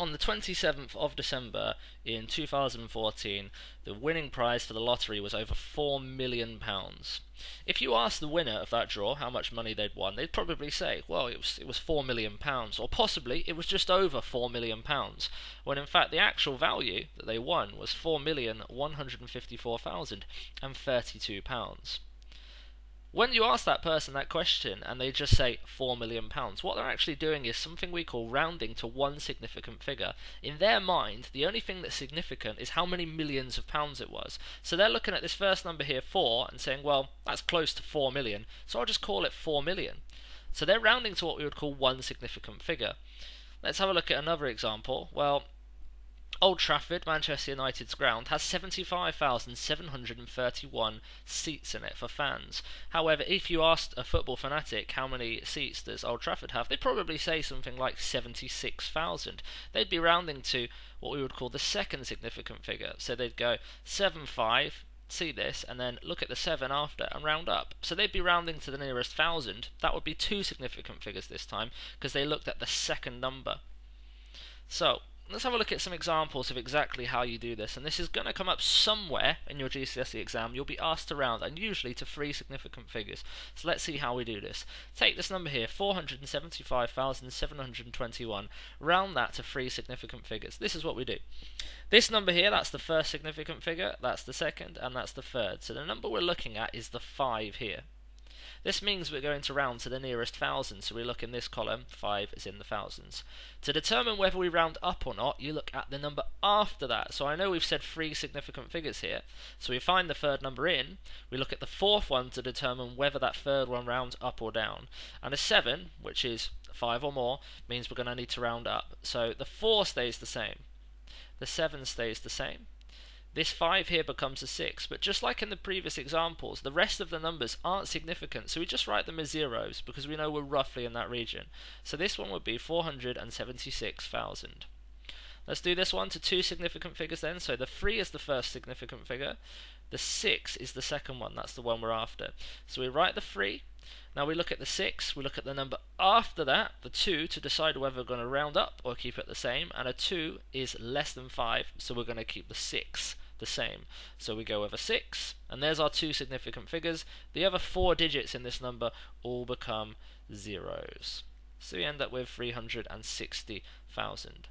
on the 27th of December in 2014, the winning prize for the lottery was over £4 million. If you asked the winner of that draw how much money they'd won, they'd probably say, well, it was £4 million, or possibly it was just over £4 million, when in fact the actual value that they won was £4,154,032. When you ask that person that question and they just say £4 million, what they're actually doing is something we call rounding to one significant figure. In their mind, the only thing that's significant is how many millions of pounds it was. So they're looking at this first number here, 4, and saying, well, that's close to 4 million, so I'll just call it 4 million. So they're rounding to what we would call one significant figure. Let's have a look at another example. Well, Old Trafford, Manchester United's ground, has 75,731 seats in it for fans. However, if you asked a football fanatic how many seats does Old Trafford have, they'd probably say something like 76,000. They'd be rounding to what we would call the second significant figure. So they'd go 75, see this, and then look at the 7 after and round up. So they'd be rounding to the nearest 1,000. That would be two significant figures this time because they looked at the second number. So let's have a look at some examples of exactly how you do this, and this is going to come up somewhere in your GCSE exam. You'll be asked to round, and usually to three significant figures. So let's see how we do this. Take this number here, 475,721, round that to three significant figures. This is what we do. This number here, that's the first significant figure, that's the second, and that's the third. So the number we're looking at is the 5 here. This means we're going to round to the nearest 1,000, so we look in this column, 5 is in the thousands. To determine whether we round up or not, you look at the number after that. So I know we've said three significant figures here, so we find the third number in, we look at the fourth one to determine whether that third one rounds up or down. And a 7, which is 5 or more, means we're going to need to round up. So the 4 stays the same, the 7 stays the same. This 5 here becomes a 6, but just like in the previous examples, the rest of the numbers aren't significant, so we just write them as zeros because we know we're roughly in that region. So this one would be 476,000. Let's do this one to two significant figures then. So the 3 is the first significant figure, the 6 is the second one, that's the one we're after. So we write the 3, now we look at the 6, we look at the number after that, the 2, to decide whether we're going to round up or keep it the same, and a 2 is less than 5, so we're going to keep the 6 the same. So we go with a 6, and there's our two significant figures. The other 4 digits in this number all become zeros. So we end up with 360,000.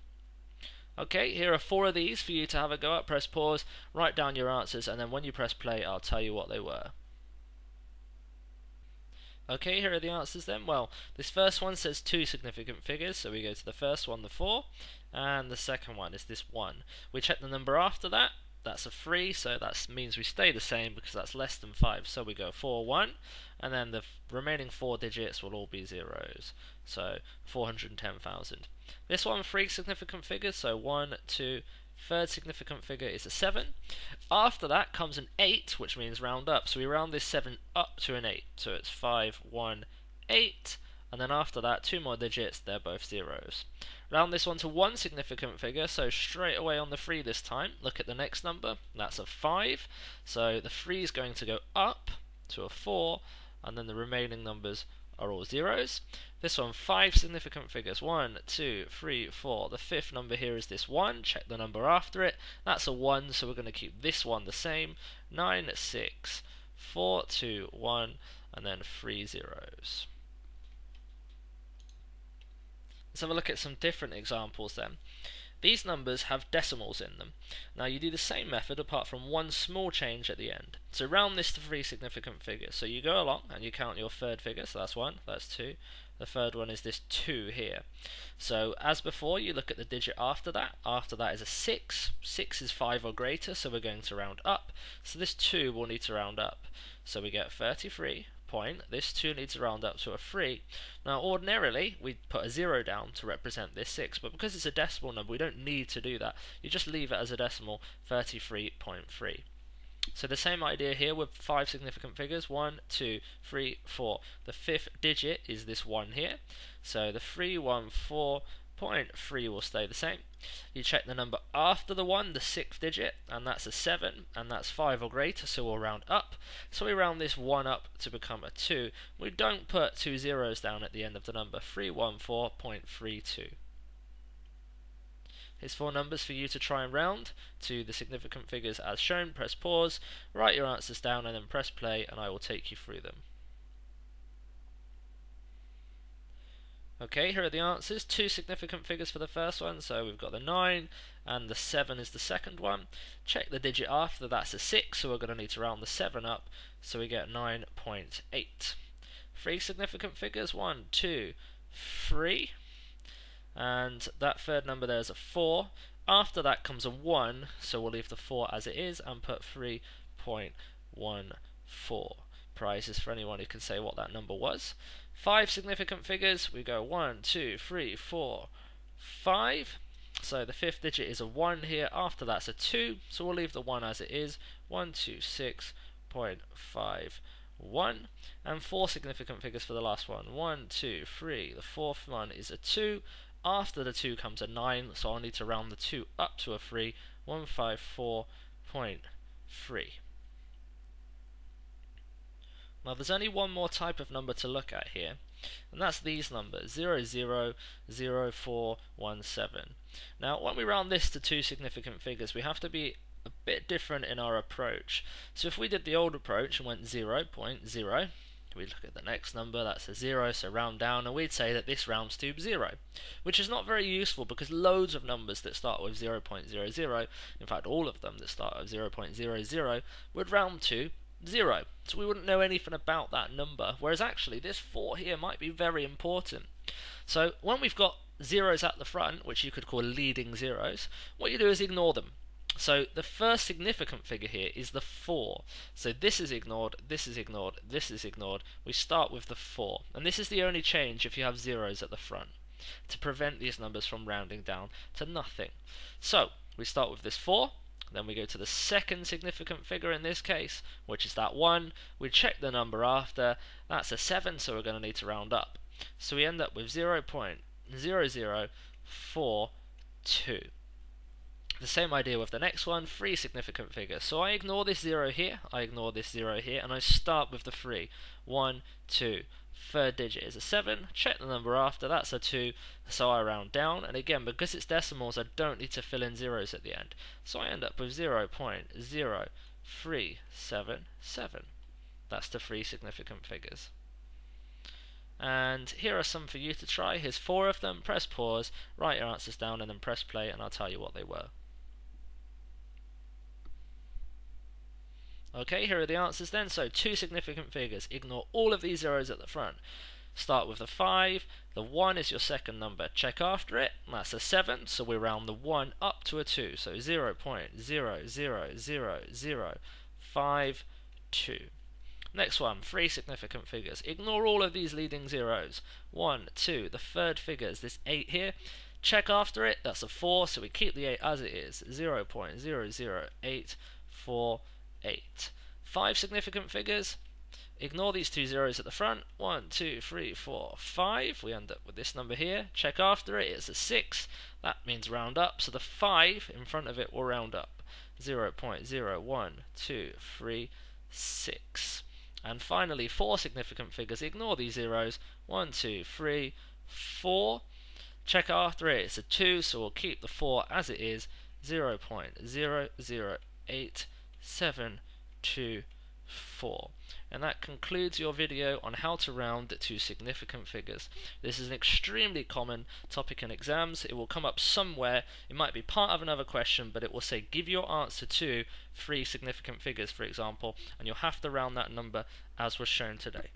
Okay, here are 4 of these for you to have a go at. Press pause, write down your answers, and then when you press play, I'll tell you what they were. Okay, here are the answers then. Well, this first one says two significant figures, so we go to the first one, the 4, and the second one is this 1. We check the number after that. That's a 3, so that means we stay the same because that's less than 5. So we go 4, 1, and then the remaining 4 digits will all be zeros. So 410,000. This one, 3 significant figures, so 1, 2, third significant figure is a 7. After that comes an 8, which means round up. So we round this 7 up to an 8. So it's 5, 1, 8. And then after that, 2 more digits, they're both zeros. Round this one to one significant figure, so straight away on the 3 this time, look at the next number, that's a 5. So the 3 is going to go up to a 4, and then the remaining numbers are all zeros. This one, 5 significant figures, 1, 2, 3, 4. The fifth number here is this 1, check the number after it, that's a 1, so we're going to keep this one the same. 9, 6, 4, 2, 1, and then 3 zeros. Let's have a look at some different examples then. These numbers have decimals in them. Now you do the same method apart from one small change at the end. So round this to 3 significant figures. So you go along and you count your third figure, so that's 1, that's 2. The third one is this 2 here. So as before, you look at the digit after that. After that is a 6. 6 is 5 or greater, so we're going to round up. So this 2 will need to round up. So we get 33. This 2 needs to round up to a 3. Now ordinarily we'd put a 0 down to represent this 6, but because it's a decimal number we don't need to do that. You just leave it as a decimal, 33.3. So the same idea here with 5 significant figures, 1, 2, 3, 4. The fifth digit is this 1 here, so the 314.3 will stay the same. You check the number after the 1, the 6th digit, and that's a 7, and that's 5 or greater, so we'll round up. So we round this 1 up to become a 2. We don't put 2 zeros down at the end of the number, 314.32. is 4 numbers for you to try and round to the significant figures as shown. Press pause, write your answers down, and then press play, and I will take you through them. Okay, here are the answers. 2 significant figures for the first one, so we've got the 9 and the 7 is the second one. Check the digit after, that's a 6, so we're going to need to round the 7 up, so we get 9.8. 3 significant figures, 1, 2, 3, and that third number there is a 4. After that comes a 1, so we'll leave the 4 as it is and put 3.14. Prizes for anyone who can say what that number was. 5 significant figures, we go 1, 2, 3, 4, 5. So the 5th digit is a 1 here, after that's a 2, so we'll leave the 1 as it is, 126.51. And 4 significant figures for the last one, 1, 2, 3, the 4th one is a 2, after the 2 comes a 9, so I'll need to round the 2 up to a 3, 154.3. Now there's only one more type of number to look at here, and that's these numbers, 000417. Now when we round this to 2 significant figures, we have to be a bit different in our approach. So if we did the old approach and went 0.0, we'd look at the next number, that's a 0, so round down, and we'd say that this rounds to 0, which is not very useful because loads of numbers that start with 0.00, in fact all of them that start with 0.00, would round to 0, so we wouldn't know anything about that number, whereas actually this 4 here might be very important. So when we've got zeros at the front, which you could call leading zeros, what you do is ignore them. So the first significant figure here is the 4, so this is ignored, this is ignored, this is ignored, we start with the 4, and this is the only change if you have zeros at the front, to prevent these numbers from rounding down to nothing. So we start with this 4, then we go to the second significant figure in this case, which is that 1. We check the number after, that's a 7, so we're going to need to round up. So we end up with 0.0042. The same idea with the next one, 3 significant figures. So I ignore this 0 here, I ignore this 0 here, and I start with the 3. 1, 2. Third digit is a 7, check the number after, that's a 2, so I round down, and again, because it's decimals, I don't need to fill in zeros at the end, so I end up with 0.0377. That's the 3 significant figures. And here are some for you to try. Here's 4 of them. Press pause, write your answers down, and then press play, and I'll tell you what they were. Okay, here are the answers then. So 2 significant figures. Ignore all of these zeros at the front. Start with the 5. The 1 is your second number. Check after it. That's a 7, so we round the 1 up to a 2. So 0.000052. Next one, 3 significant figures. Ignore all of these leading zeros. 1, 2. The third figure is this 8 here. Check after it. That's a 4, so we keep the 8 as it is. 0.00848. 5 significant figures. Ignore these 2 zeros at the front. 1, 2, 3, 4, 5. We end up with this number here. Check after it. It's a 6. That means round up. So the 5 in front of it will round up. 0.01236. And finally, 4 significant figures. Ignore these zeros. 1, 2, 3, 4. Check after it. It's a 2, so we'll keep the 4 as it is. 0.008724. And that concludes your video on how to round to significant figures. This is an extremely common topic in exams. It will come up somewhere. It might be part of another question, but it will say give your answer to 3 significant figures, for example, and you'll have to round that number as was shown today.